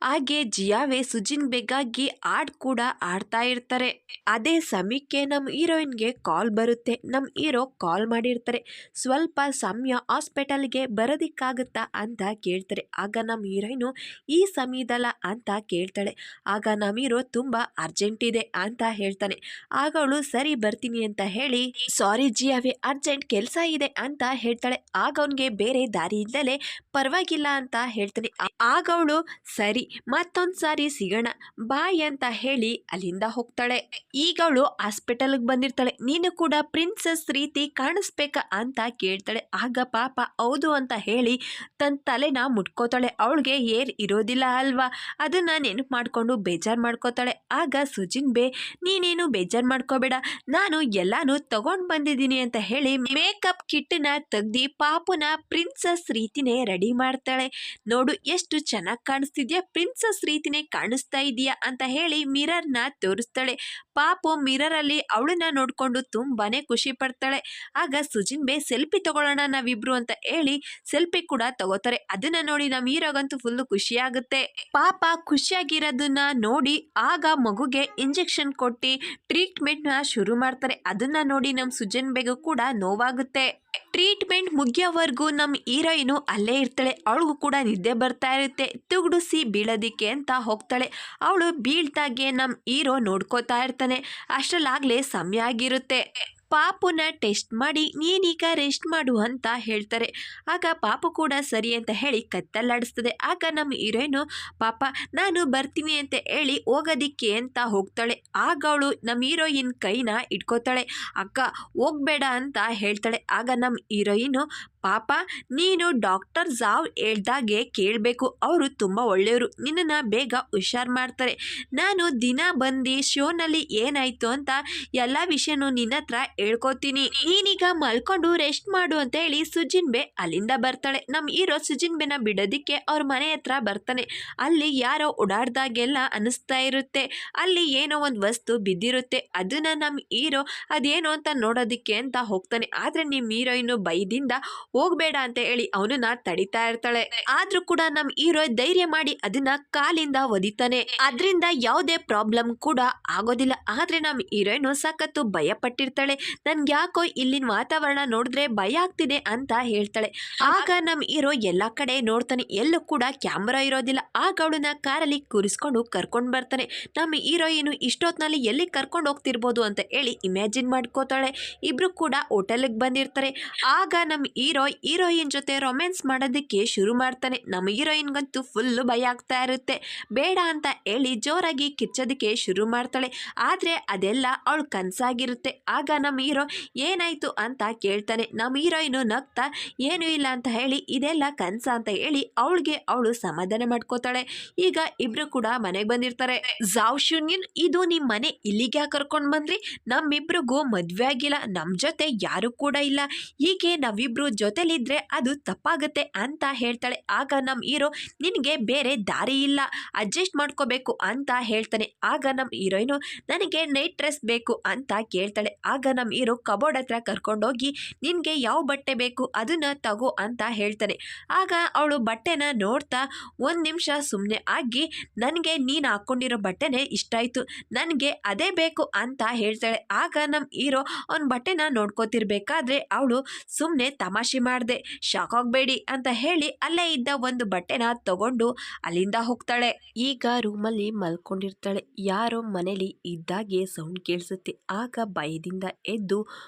S1: ಹಾಗೆ ಜಿಯಾವೆ ಸುಜಿನ್ಬೆಗಾಗಿ ಹಾಡ್ ಕೂಡ ಆಡ್ತಾ ಇರ್ತಾರೆ. ಅದೇ ಸಮಯಕ್ಕೆ ನಮ್ಮ ಹೀರೋಯಿನ್ಗೆ ಕಾಲ್ ಬರುತ್ತೆ. ನಮ್ಮ ಹೀರೋ ಕಾಲ್ ಮಾಡಿರ್ತಾರೆ. ಸ್ವಲ್ಪ ಸಮಯ ಹಾಸ್ಪಿಟಲ್ಗೆ ಬರೋದಿಕ್ಕಾಗುತ್ತಾ ಅಂತ ಕೇಳ್ತಾರೆ. ಆಗ ನಮ್ಮ ಹೀರೋಯಿನು ಈ ಸಮಯದಲ್ಲ ಅಂತ ಕೇಳ್ತಾಳೆ. ಆಗ ನಮ್ಮ ಹೀರೋ ತುಂಬಾ ಅರ್ಜೆಂಟ್ ಇದೆ ಅಂತ ಹೇಳ್ತಾನೆ. ಆಗ ಅವಳು ಸರಿ ಬರ್ತೀನಿ ಅಂತ ಹೇಳಿ ಸಾರಿ ಜಿಯಾವೆ ಅರ್ಜೆಂಟ್ ಕೆಲಸ ಇದೆ ಅಂತ ಹೇಳ್ತಾಳೆ. ಮಾಡ್ತಾಳೆ. ಆಗ ಅವನ್ಗೆ ಬೇರೆ ದಾರಿ ಇಲ್ಲದೆ ಪರವಾಗಿಲ್ಲ ಅಂತ ಹೇಳ್ತಾನೆ. ಆಗ ಅವಳು ಸರಿ ಮತ್ತೊಂದ್ಸಾರಿ ಸಿಗೋಣ ಬಾಯ್ ಅಂತ ಹೇಳಿ ಅಲ್ಲಿಂದ ಹೋಗ್ತಾಳೆ. ಈಗ ಅವಳು ಹಾಸ್ಪಿಟಲ್ಗೆ ಬಂದಿರ್ತಾಳೆ. ನೀನು ಕೂಡ ಪ್ರಿನ್ಸಸ್ ರೀತಿ ಕಾಣಿಸ್ಬೇಕಾ ಅಂತ ಕೇಳ್ತಾಳೆ. ಆಗ ಪಾಪ ಹೌದು ಅಂತ ಹೇಳಿ ತನ್ನ ತಲೆನ ಮುಟ್ಕೋತಾಳೆ. ಅವಳಿಗೆ ಏರ್ ಇರೋದಿಲ್ಲ ಅಲ್ವಾ, ಅದನ್ನ ನೆನಪು ಮಾಡ್ಕೊಂಡು ಬೇಜಾರು ಮಾಡ್ಕೋತಾಳೆ. ಆಗ ಸುಜಿನ್ ಬೇ ನೀನೇನು ಬೇಜಾರು ಮಾಡ್ಕೋಬೇಡ, ನಾನು ಎಲ್ಲಾನು ತಗೊಂಡ್ ಬಂದಿದ್ದೀನಿ ಅಂತ ಹೇಳಿ ಮೇಕಪ್ ಕಿಟ್ನ ತೆಗ್ದಿ ಪಾಪುನ ಪ್ರಿನ್ಸಸ್ ರೀತಿನೇ ರೆಡಿ ಮಾಡ್ತಾಳೆ. ನೋಡು ಎಷ್ಟು ಚೆನ್ನಾಗಿ ಕಾಣಿಸ್ತಿದ್ಯಾ, ಪ್ರಿನ್ಸಸ್ ರೀತಿನೇ ಕಾಣಿಸ್ತಾ ಇದೀಯಾ ಅಂತ ಹೇಳಿ ಮಿರರ್ನ ತೋರಿಸ್ತಾಳೆ. ಪಾಪು ಮಿರರ್ ಅಲ್ಲಿ ಅವಳನ್ನ ನೋಡ್ಕೊಂಡು ತುಂಬಾನೇ ಖುಷಿ ಪಡ್ತಾಳೆ. ಆಗ ಸುಜಿನ್ ಬೇ ಸೆಲ್ಫಿ ತಗೊಳ್ಳೋಣ ನಾವಿಬ್ರು ಅಂತ ಹೇಳಿ ಸೆಲ್ಫಿ ಕೂಡ ತಗೋತಾರೆ. ಅದನ್ನ ನೋಡಿ ನಮ್ಮ ಹೀರೋಗಂತೂ ಫುಲ್ ಖುಷಿ ಆಗುತ್ತೆ. ಪಾಪ ಖುಷಿಯಾಗಿರೋದನ್ನ ನೋಡಿ ಆಗ ಮಗುಗೆ ಇಂಜೆಕ್ಷನ್ ಕೊಟ್ಟು ಟ್ರೀಟ್ಮೆಂಟ್ ನ ಶುರು ಮಾಡ್ತಾರೆ. ಅದನ್ನ ನೋಡಿ ನಮ್ಮ ಸುಜನ್ ಬೇಗ ಕೂಡ ನೋವಾಗುತ್ತೆ. ಟ್ರೀಟ್ಮೆಂಟ್ ಮುಗಿಯೋವರೆಗೂ ನಮ್ಮ ಹೀರೋಯಿನು ಅಲ್ಲೇ ಇರ್ತಾಳೆ. ಅವಳಿಗೂ ಕೂಡ ನಿದ್ದೆ ಬರ್ತಾ ಇರುತ್ತೆ. ತುಗುಡಿಸಿ ಬೀಳೋದಿಕ್ಕೆ ಅಂತ ಹೋಗ್ತಾಳೆ. ಅವಳು ಬೀಳ್ತಾಗೆ ನಮ್ಮ ಹೀರೋ ನೋಡ್ಕೋತಾ ಇರ್ತಾನೆ. ಅಷ್ಟರಲ್ಲಾಗ್ಲೇ ಸಮಯ ಆಗಿರುತ್ತೆ. ಪಾಪುನ ಟೆಸ್ಟ್ ಮಾಡಿ ನೀನೀಗ ರೆಸ್ಟ್ ಮಾಡು ಅಂತ ಹೇಳ್ತಾರೆ. ಆಗ ಪಾಪು ಕೂಡ ಸರಿ ಅಂತ ಹೇಳಿ ಕತ್ತಲ್ಲಾಡಿಸ್ತದೆ. ಆಗ ನಮ್ಮ ಹೀರೋಯಿನು ಪಾಪ ನಾನು ಬರ್ತೀನಿ ಅಂತ ಹೇಳಿ ಹೋಗೋದಿಕ್ಕೆ ಅಂತ ಹೋಗ್ತಾಳೆ. ಆಗ ಅವಳು ನಮ್ಮ ಹೀರೋಯಿನ್ ಕೈನ ಇಟ್ಕೋತಾಳೆ. ಅಕ್ಕ ಹೋಗ್ಬೇಡ ಅಂತ ಹೇಳ್ತಾಳೆ. ಆಗ ನಮ್ಮ ಹೀರೋಯಿನು ಪಾಪ ನೀನು ಡಾಕ್ಟರ್ ಜಾವ್ ಹೇಳ್ದಾಗೆ ಕೇಳಬೇಕು, ಅವರು ತುಂಬ ಒಳ್ಳೆಯವರು, ನಿನ್ನನ್ನು ಬೇಗ ಹುಷಾರು ಮಾಡ್ತಾರೆ. ನಾನು ದಿನ ಬಂದು ಶೋನಲ್ಲಿ ಏನಾಯ್ತು ಅಂತ ಎಲ್ಲ ವಿಷಯನೂ ನಿನ್ನ ಹತ್ರ ಹೇಳ್ಕೊತೀನಿ, ನೀನೀಗ ಮಲ್ಕೊಂಡು ರೆಸ್ಟ್ ಮಾಡು ಅಂತ ಹೇಳಿ ಸುಜಿನ್ ಬೇ ಅಲ್ಲಿಂದ ಬರ್ತಾಳೆ. ನಮ್ಮ ಹೀರೋ ಸುಜಿನ್ ಬೇನ ಬಿಡೋದಿಕ್ಕೆ ಅವ್ರ ಮನೆ ಹತ್ರ ಬರ್ತಾನೆ. ಅಲ್ಲಿ ಯಾರೋ ಓಡಾಡ್ದಾಗೆಲ್ಲ ಅನಿಸ್ತಾ ಇರುತ್ತೆ. ಅಲ್ಲಿ ಏನೋ ಒಂದು ವಸ್ತು ಬಿದ್ದಿರುತ್ತೆ. ಅದನ್ನ ನಮ್ಮ ಹೀರೋ ಅದೇನೋ ಅಂತ ನೋಡೋದಿಕ್ಕೆ ಅಂತ ಹೋಗ್ತಾನೆ. ಆದ್ರೆ ನಿಮ್ಮ ಹೀರೋಯಿನ್ ಬೈದಿಂದ ಹೋಗ್ಬೇಡ ಅಂತ ಹೇಳಿ ಅವನನ್ನ ತಡಿತಾ ಇರ್ತಾಳೆ. ಆದ್ರೂ ಕೂಡ ನಮ್ಮ ಹೀರೋ ಧೈರ್ಯ ಮಾಡಿ ಅದನ್ನ ಕಾಲಿಂದ ಒದಿತಾನೆ. ಅದರಿಂದ ಯಾವುದೇ ಪ್ರಾಬ್ಲಮ್ ಕೂಡ ಆಗೋದಿಲ್ಲ. ಆದ್ರೆ ನಮ್ಮ ಹೀರೋಯಿನ್ ಸಖತ್ತು ಭಯ ಪಟ್ಟಿರ್ತಾಳೆ. ನನ್ಗೆ ಯಾಕೋ ಇಲ್ಲಿನ ವಾತಾವರಣ ನೋಡಿದ್ರೆ ಭಯ ಆಗ್ತಿದೆ ಅಂತ ಹೇಳ್ತಾಳೆ. ಆಗ ನಮ್ಮ ಹೀರೋ ಎಲ್ಲಾ ಕಡೆ ನೋಡ್ತಾನೆ, ಎಲ್ಲೂ ಕೂಡ ಕ್ಯಾಮ್ರಾ ಇರೋದಿಲ್ಲ. ಆಗ ಅವಳನ್ನ ಕಾರಲ್ಲಿ ಕೂರಿಸ್ಕೊಂಡು ಕರ್ಕೊಂಡು ಬರ್ತಾನೆ. ನಮ್ಮ ಹೀರೋಯಿನ್ ಇಷ್ಟೊತ್ನಲ್ಲಿ ಎಲ್ಲಿ ಕರ್ಕೊಂಡು ಹೋಗ್ತಿರ್ಬೋದು ಅಂತ ಹೇಳಿ ಇಮ್ಯಾಜಿನ್ ಮಾಡ್ಕೋತಾಳೆ. ಇಬ್ರು ಕೂಡ ಹೋಟೆಲ್ಗೆ ಬಂದಿರ್ತಾರೆ. ಆಗ ನಮ್ಮ ಹೀರೋಯಿನ್ ಜೊತೆ ರೊಮ್ಯಾನ್ಸ್ ಮಾಡೋದಕ್ಕೆ ಶುರು ಮಾಡ್ತಾನೆ. ನಮ್ಮ ಹೀರೋಯಿನ್ಗಂತೂ ಫುಲ್ ಭಯ ಆಗ್ತಾ ಇರುತ್ತೆ. ಬೇಡ ಅಂತ ಹೇಳಿ ಜೋರಾಗಿ ಕಿಚ್ಚೋದಕ್ಕೆ ಶುರು ಮಾಡ್ತಾಳೆ. ಆದ್ರೆ ಅದೆಲ್ಲ ಅವಳು ಕನ್ಸಾಗಿರುತ್ತೆ. ಆಗ ನಮ್ಮ ಹೀರೋ ಏನಾಯ್ತು ಅಂತ ಕೇಳ್ತಾನೆ. ನಮ್ಮ ಹೀರೋಯಿನ್ ನಗ್ತಾ ಏನೂ ಇಲ್ಲ ಅಂತ ಹೇಳಿ ಇದೆಲ್ಲ ಕನ್ಸ ಅಂತ ಹೇಳಿ ಅವಳು ಸಮಾಧಾನ ಮಾಡ್ಕೋತಾಳೆ. ಈಗ ಇಬ್ರು ಕೂಡ ಮನೆಗೆ ಬಂದಿರ್ತಾರೆ. ಜಾವ್ ಶೂನ್ಯನ್, ಇದು ನಿಮ್ ಮನೆ, ಇಲ್ಲಿಗೆ ಕರ್ಕೊಂಡ್ ಬಂದ್ರಿ? ನಮ್ಮಿಬ್ರಿಗೂ ಮದ್ವೆ ಆಗಿಲ್ಲ, ನಮ್ ಜೊತೆ ಯಾರು ಕೂಡ ಇಲ್ಲ, ಹೀಗೆ ನಾವಿಬ್ರು ಜೊತೆಲಿದ್ರೆ ಅದು ತಪ್ಪಾಗುತ್ತೆ ಅಂತ ಹೇಳ್ತಾಳೆ. ಆಗ ನಮ್ಮ ಹೀರೋ ನಿನಗೆ ಬೇರೆ ದಾರಿ ಇಲ್ಲ, ಅಡ್ಜಸ್ಟ್ ಮಾಡ್ಕೋಬೇಕು ಅಂತ ಹೇಳ್ತಾನೆ. ಆಗ ನಮ್ಮ ಹೀರೋಯಿನು ನನಗೆ ನೈಟ್ ಡ್ರೆಸ್ ಬೇಕು ಅಂತ ಕೇಳ್ತಾಳೆ. ಆಗ ನಮ್ಮ ಹೀರೋ ಕಬೋರ್ಡ್ ಹತ್ರ ಕರ್ಕೊಂಡೋಗಿ ನಿನಗೆ ಯಾವ ಬಟ್ಟೆ ಬೇಕು ಅದನ್ನ ತಗೋ ಅಂತ ಹೇಳ್ತಾನೆ. ಆಗ ಅವಳು ಬಟ್ಟೆನ ನೋಡ್ತಾ ಒಂದು ನಿಮಿಷ ಸುಮ್ಮನೆ ಆಗಿ ನನಗೆ ನೀನು ಹಾಕ್ಕೊಂಡಿರೋ ಬಟ್ಟೆನೇ ಇಷ್ಟ ಆಯಿತು, ನನಗೆ ಅದೇ ಬೇಕು ಅಂತ ಹೇಳ್ತಾಳೆ. ಆಗ ನಮ್ಮ ಹೀರೋ ಅವನ ಬಟ್ಟೆನ ನೋಡ್ಕೋತಿರ್ಬೇಕಾದ್ರೆ ಅವಳು ಸುಮ್ಮನೆ ತಮಾಷೆ ಮಾಡಿದೆ, ಶಾಕ್ ಆಗಬೇಡಿ ಅಂತ ಹೇಳಿ ಅಲ್ಲೇ ಇದ್ದ ಒಂದು ಬಟ್ಟೆನ ತಗೊಂಡು ಅಲ್ಲಿಂದ ಹೋಗ್ತಾಳೆ. ಈಗ ರೂಮಲ್ಲಿ ಮಲ್ಕೊಂಡಿರ್ತಾಳೆ. ಯಾರೋ ಮನೇಲಿ ಇದ್ದಾಗೆ ಸೌಂಡ್ ಕೇಳಿಸುತ್ತೆ. ಆಗ ಭಯದಿಂದ ಎದ್ದು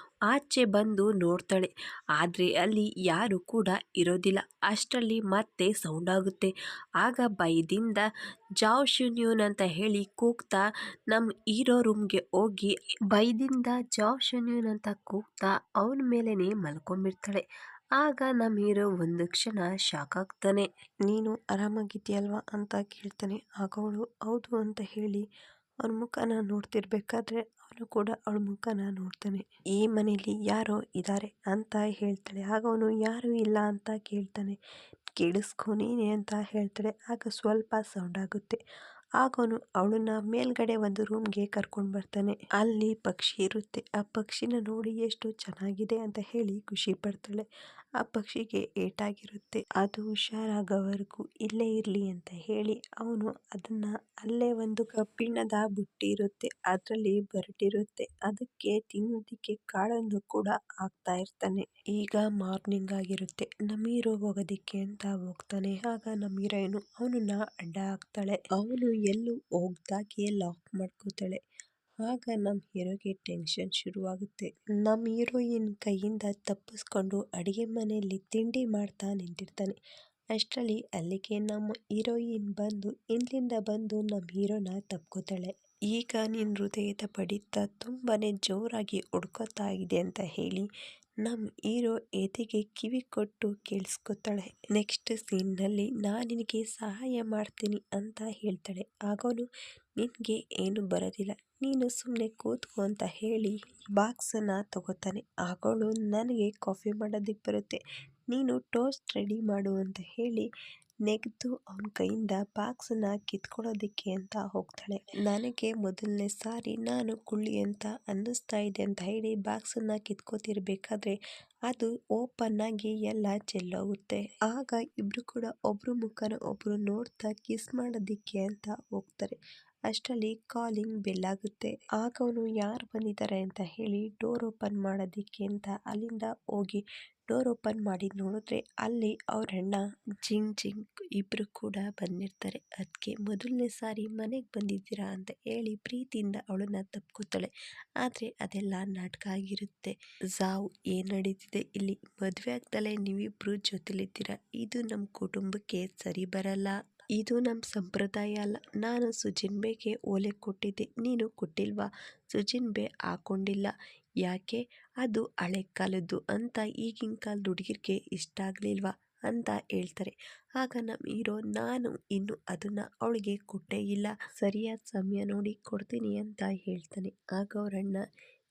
S1: ಆಚೆ ಬಂದು ನೋಡ್ತಾಳೆ. ಆದರೆ ಅಲ್ಲಿ ಯಾರು ಕೂಡ ಇರೋದಿಲ್ಲ. ಅಷ್ಟರಲ್ಲಿ ಮತ್ತೆ ಸೌಂಡ್ ಆಗುತ್ತೆ. ಆಗ ಭಯದಿಂದ ಜಾವ್ ಶೂನ್ಯೂನ್ ಅಂತ ಹೇಳಿ ಕೂಗ್ತಾ ನಮ್ಮ ಹೀರೋ ರೂಮ್ಗೆ ಹೋಗಿ ಭಯದಿಂದ ಜಾವ್ ಶೂನ್ಯೂನ್ ಅಂತ ಕೂಗ್ತಾ ಅವನ ಮೇಲೇನೆ ಮಲ್ಕೊಂಡ್ಬಿಡ್ತಾಳೆ. ಆಗ ನಮ್ಮ ಹೀರೋ ಒಂದು ಕ್ಷಣ ಶಾಕ್ ಆಗ್ತಾನೆ. ನೀನು ಆರಾಮಾಗಿದೆಯಲ್ವಾ ಅಂತ ಕೇಳ್ತಾನೆ. ಆಗ ಅವಳು ಹೌದು ಅಂತ ಹೇಳಿ ಅವನ ಮುಖನ ನೋಡ್ತಿರ್ಬೇಕಾದ್ರೆ ಅವನು ಕೂಡ ಅವಳ ಮುಖನ ನೋಡ್ತಾನೆ. ಈ ಮನೇಲಿ ಯಾರೋ ಇದ್ದಾರೆ ಅಂತ ಹೇಳ್ತಾಳೆ. ಆಗ ಅವನು ಯಾರೂ ಇಲ್ಲ ಅಂತ ಕೇಳ್ತಾನೆ. ಕೇಳಿಸ್ಕೊ ನೀನೆ ಅಂತ ಹೇಳ್ತಾಳೆ. ಆಗ ಸ್ವಲ್ಪ ಸೌಂಡ್ ಆಗುತ್ತೆ. ಆಗ ಅವನು ಅವಳನ್ನ ಮೇಲ್ಗಡೆ ಒಂದು ರೂಮ್ಗೆ ಕರ್ಕೊಂಡು ಬರ್ತಾನೆ. ಅಲ್ಲಿ ಪಕ್ಷಿ ಇರುತ್ತೆ. ಆ ಪಕ್ಷಿನ ನೋಡಿ ಎಷ್ಟು ಚೆನ್ನಾಗಿದೆ ಅಂತ ಹೇಳಿ ಖುಷಿ ಪಡ್ತಾಳೆ. ಆ ಪಕ್ಷಿಗೆ ಏಟಾಗಿರುತ್ತೆ. ಅದು ಹುಷಾರಾಗೋವರೆಗೂ ಇಲ್ಲೇ ಇರಲಿ ಅಂತ ಹೇಳಿ ಅವನು ಅದನ್ನ ಅಲ್ಲೇ ಒಂದು ಕಬ್ಬಿಣದ ಬುಟ್ಟಿ ಇರುತ್ತೆ, ಅದರಲ್ಲಿ ಬರಟಿರುತ್ತೆ, ಅದಕ್ಕೆ ತಿನ್ನೋದಿಕ್ಕೆ ಕಾಳನ್ನು ಕೂಡ ಹಾಕ್ತಾ ಇರ್ತಾನೆ. ಈಗ ಮಾರ್ನಿಂಗ್ ಆಗಿರುತ್ತೆ. ನಮ್ಮ ಹೀರೋ ಹೋಗೋದಿಕ್ಕೆ ಅಂತ ಹೋಗ್ತಾನೆ. ಆಗ ನಮ್ಮ ಹೀರೋಯಿನ್ ಅವನನ್ನ ಅಡ್ಡ ಹಾಕ್ತಾಳೆ. ಅವನು ಎಲ್ಲೂ ಹೋಗ್ದಾಗೆ ಲಾಕ್ ಮಾಡ್ಕೋತಾಳೆ. ಆಗ ನಮ್ಮ ಹೀರೋಗೆ ಟೆನ್ಷನ್ ಶುರುವಾಗುತ್ತೆ. ನಮ್ಮ ಹೀರೋಯಿನ್ ಕೈಯಿಂದ ತಪ್ಪಿಸ್ಕೊಂಡು ಅಡಿಗೆ ಮನೆಯಲ್ಲಿ ತಿಂಡಿ ಮಾಡ್ತಾ ನಿಂತಿರ್ತಾನೆ. ಅಷ್ಟರಲ್ಲಿ ಅಲ್ಲಿಗೆ ನಮ್ಮ ಹೀರೋಯಿನ್ ಬಂದು ಹಿಂದ್ಲಿಂದ ಬಂದು ನಮ್ಮ ಹೀರೋನ ತಪ್ಕೋತಾಳೆ. ಈಗ ನಿನ್ನ ಹೃದಯದ ಬಡಿತ ತುಂಬಾನೇ ಜೋರಾಗಿ ಹೊಡ್ಕೋತಾ ಇದೆ ಅಂತ ಹೇಳಿ ನಮ್ಮ ಹೀರೋ ಎದೆಗೆ ಕಿವಿ ಕೊಟ್ಟು ಕೇಳಿಸ್ಕೊತಾಳೆ. ನೆಕ್ಸ್ಟ್ ಸೀನ್ನಲ್ಲಿ ನಾನು ನಿನಗೆ ಸಹಾಯ ಮಾಡ್ತೀನಿ ಅಂತ ಹೇಳ್ತಾಳೆ. ಆಗೋನು ನಿನಗೆ ಏನು ಬರೋದಿಲ್ಲ, ನೀನು ಸುಮ್ಮನೆ ಕೂತ್ಕೋ ಅಂತ ಹೇಳಿ ಬಾಕ್ಸನ್ನು ತಗೋತಾನೆ. ಆಗೋಳು ನನಗೆ ಕಾಫಿ ಮಾಡೋದಕ್ಕೆ ಬರುತ್ತೆ, ನೀನು ಟೋಸ್ಟ್ ರೆಡಿ ಮಾಡು ಅಂತ ಹೇಳಿ ನೆಗೆದು ಅವನ ಕೈಯಿಂದ ಬಾಕ್ಸನ್ನ ಕಿತ್ಕೊಳ್ಳೋದಕ್ಕೆ ಅಂತ ಹೋಗ್ತಾಳೆ. ನನಗೆ ಮೊದಲನೇ ಸಾರಿ ನಾನು ಕುಳ್ಳಿ ಅಂತ ಅನ್ನಿಸ್ತಾ ಇದೆ ಅಂತ ಹೇಳಿ ಬಾಕ್ಸನ್ನ ಕಿತ್ಕೋತಿರ್ಬೇಕಾದ್ರೆ ಅದು ಓಪನ್ ಆಗಿ ಎಲ್ಲ ಚೆಲ್ಲೋಗುತ್ತೆ. ಆಗ ಇಬ್ರು ಕೂಡ ಒಬ್ರು ಮುಖನ ಒಬ್ರು ನೋಡ್ತಾ ಕಿಸ್ ಮಾಡೋದಿಕ್ಕೆ ಅಂತ ಹೋಗ್ತಾರೆ. ಅಷ್ಟರಲ್ಲಿ ಕಾಲಿಂಗ್ ಬೆಲ್ ಆಗುತ್ತೆ. ಆಗ ಅವನು ಯಾರು ಬಂದಿದ್ದಾರೆ ಅಂತ ಹೇಳಿ ಡೋರ್ ಓಪನ್ ಮಾಡೋದಿಕ್ಕೆ ಅಂತ ಅಲ್ಲಿಂದ ಹೋಗಿ ಡೋರ್ ಓಪನ್ ಮಾಡಿ ನೋಡಿದ್ರೆ ಅಲ್ಲಿ ಅವ್ರ ಅಣ್ಣ ಜಿಂಗ್ ಜಿಂಗ್ ಇಬ್ರು ಕೂಡ ಬಂದಿರ್ತಾರೆ. ಅದಕ್ಕೆ ಮೊದಲನೇ ಸಾರಿ ಮನೆಗೆ ಬಂದಿದ್ದೀರಾ ಅಂತ ಹೇಳಿ ಪ್ರೀತಿಯಿಂದ ಅವಳನ್ನ ತಪ್ಕೋತಾಳೆ. ಆದರೆ ಅದೆಲ್ಲ ನಾಟಕ ಆಗಿರುತ್ತೆ. ಜಾವ್ ಏನು ನಡೀತಿದೆ ಇಲ್ಲಿ, ಮದುವೆ ಆಗ್ದಲೇ ನೀವಿಬ್ರು ಜೊತೆಲಿದ್ದೀರಾ, ಇದು ನಮ್ಮ ಕುಟುಂಬಕ್ಕೆ ಸರಿ ಬರಲ್ಲ, ಇದು ನಮ್ಮ ಸಂಪ್ರದಾಯ ಅಲ್ಲ. ನಾನು ಸುಜಿನ್ ಬೇಗೆ ಓಲೆ ಕೊಟ್ಟಿದ್ದೆ, ನೀನು ಕೊಟ್ಟಿಲ್ವಾ? ಸುಜಿನ್ ಬೇ ಹಾಕೊಂಡಿಲ್ಲ, ಯಾಕೆ? ಅದು ಹಳೆ ಕಾಲದ್ದು ಅಂತ ಈಗಿನ ಕಾಲದ ಹುಡುಗಿರಿಗೆ ಇಷ್ಟ ಆಗಲಿಲ್ವಾ ಅಂತ ಹೇಳ್ತಾರೆ. ಆಗ ನಮ್ಮ ಹೀರೋ ನಾನು ಇನ್ನು ಅದನ್ನು ಅವಳಿಗೆ ಕೊಟ್ಟೇ ಇಲ್ಲ, ಸರಿಯಾದ ಸಮಯ ನೋಡಿ ಕೊಡ್ತೀನಿ ಅಂತ ಹೇಳ್ತಾನೆ. ಆಗ ಅವರಣ್ಣ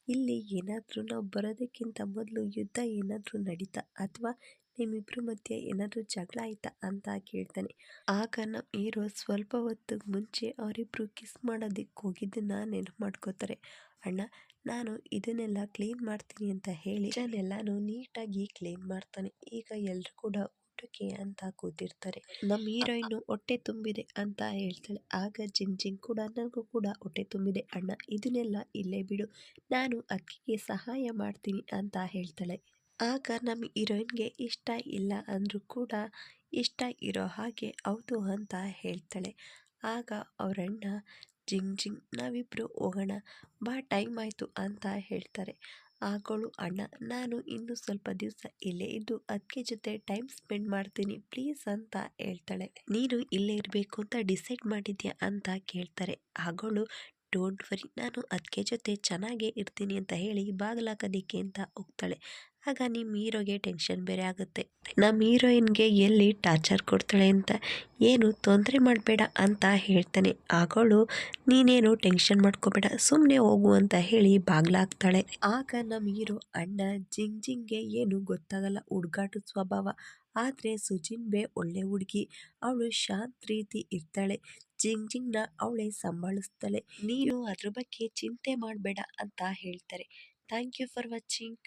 S1: ಇಲ್ಲಿ ಏನಾದರೂ ನಾವು ಬರೋದಕ್ಕಿಂತ ಮೊದಲು ಯುದ್ಧ ಏನಾದರೂ ನಡೀತಾ ಅಥವಾ ನಿಮ್ಮಿಬ್ಬರ ಮಧ್ಯೆ ಏನಾದರೂ ಜಗಳ ಆಯ್ತಾ ಅಂತ ಕೇಳ್ತಾನೆ. ಆಗ ನಮ್ಮ ಹೀರೋ ಸ್ವಲ್ಪ ಹೊತ್ತಿಗೆ ಮುಂಚೆ ಅವರಿಬ್ಬರು ಕಿಸ್ ಮಾಡೋದಕ್ಕೆ ಹೋಗಿದ್ದನ್ನ ನೆನಪು ಮಾಡ್ಕೋತಾರೆ. ಅಣ್ಣ ನಾನು ಇದನ್ನೆಲ್ಲ ಕ್ಲೀನ್ ಮಾಡ್ತೀನಿ ಅಂತ ಹೇಳಿ ಇದನ್ನೆಲ್ಲಾನು ನೀಟಾಗಿ ಕ್ಲೀನ್ ಮಾಡ್ತಾನೆ. ಈಗ ಎಲ್ಲರೂ ಕೂಡ ಊಟಕ್ಕೆ ಅಂತ ಕೂತಿರ್ತಾರೆ. ನಮ್ಮ ಹೀರೋಯಿನ್ ಹೊಟ್ಟೆ ತುಂಬಿದೆ ಅಂತ ಹೇಳ್ತಾಳೆ. ಆಗ ಜಿಂಗ್ ಜಿಂಗ್ ಕೂಡ ನನಗೂ ಕೂಡ ಹೊಟ್ಟೆ ತುಂಬಿದೆ ಅಣ್ಣ, ಇದನ್ನೆಲ್ಲ ಇಲ್ಲೇ ಬಿಡು, ನಾನು ಅಕ್ಕಿಗೆ ಸಹಾಯ ಮಾಡ್ತೀನಿ ಅಂತ ಹೇಳ್ತಾಳೆ. ಆಗ ನಮ್ಮ ಹೀರೋಯಿನ್ಗೆ ಇಷ್ಟ ಇಲ್ಲ ಅಂದರೂ ಕೂಡ ಇಷ್ಟ ಇರೋ ಹಾಗೆ ಹೌದು ಅಂತ ಹೇಳ್ತಾಳೆ. ಆಗ ಅವರಣ್ಣ ಜಿಂಗ್ ಜಿಂಗ್ ನಾವಿಬ್ಬರು ಹೋಗೋಣ ಬಾ, ಟೈಮ್ ಆಯಿತು ಅಂತ ಹೇಳ್ತಾರೆ. ಆಗಳು ಅಣ್ಣ ನಾನು ಇನ್ನು ಸ್ವಲ್ಪ ದಿವಸ ಇಲ್ಲೇ ಇದ್ದು ಅದಕ್ಕೆ ಜೊತೆ ಟೈಮ್ ಸ್ಪೆಂಡ್ ಮಾಡ್ತೀನಿ ಪ್ಲೀಸ್ ಅಂತ ಹೇಳ್ತಾಳೆ. ನೀನು ಇಲ್ಲೇ ಇರಬೇಕು ಅಂತ ಡಿಸೈಡ್ ಮಾಡಿದ್ಯಾ ಅಂತ ಕೇಳ್ತಾರೆ. ಆಗಳು ಡೋಂಟ್ ವರಿ, ನಾನು ಅದಕ್ಕೆ ಜೊತೆ ಚೆನ್ನಾಗೇ ಇರ್ತೀನಿ ಅಂತ ಹೇಳಿ ಬಾಗಿಲಾಕೋದಿಕ್ಕೆ ಅಂತ ಹೋಗ್ತಾಳೆ. ಆಗ ನಿಮ್ಮ ಹೀರೋಗೆ ಟೆನ್ಷನ್ ಬೇರೆ ಆಗುತ್ತೆ. ನಮ್ಮ ಹೀರೋಯಿನ್ಗೆ ಎಲ್ಲಿ ಟಾರ್ಚರ್ ಕೊಡ್ತಾಳೆ ಅಂತ, ಏನು ತೊಂದರೆ ಮಾಡಬೇಡ ಅಂತ ಹೇಳ್ತಾನೆ. ಆಗೋಳು ನೀನೇನು ಟೆನ್ಷನ್ ಮಾಡ್ಕೋಬೇಡ ಸುಮ್ಮನೆ ಹೋಗು ಅಂತ ಹೇಳಿ ಬಾಗ್ಲಾಕ್ತಾಳೆ. ಆಗ ನಮ್ಮ ಹೀರೋ ಅಣ್ಣ ಜಿಂಗ್ ಜಿಂಗ್ಗೆ ಏನು ಗೊತ್ತಾಗಲ್ಲ ಹುಡುಗಾಟದ ಸ್ವಭಾವ, ಆದರೆ ಸುಜಿನ್ ಬೇ ಒಳ್ಳೆ ಹುಡುಗಿ, ಅವಳು ಶಾಂತ ರೀತಿ ಇರ್ತಾಳೆ, ಜಿಂಗ್ ಜಿಂಗ್ನ ಅವಳೇ ಸಂಭಾಳಿಸ್ತಾಳೆ, ನೀನು ಅದ್ರ ಬಗ್ಗೆ ಚಿಂತೆ ಮಾಡಬೇಡ ಅಂತ ಹೇಳ್ತಾರೆ. Thank you for watching.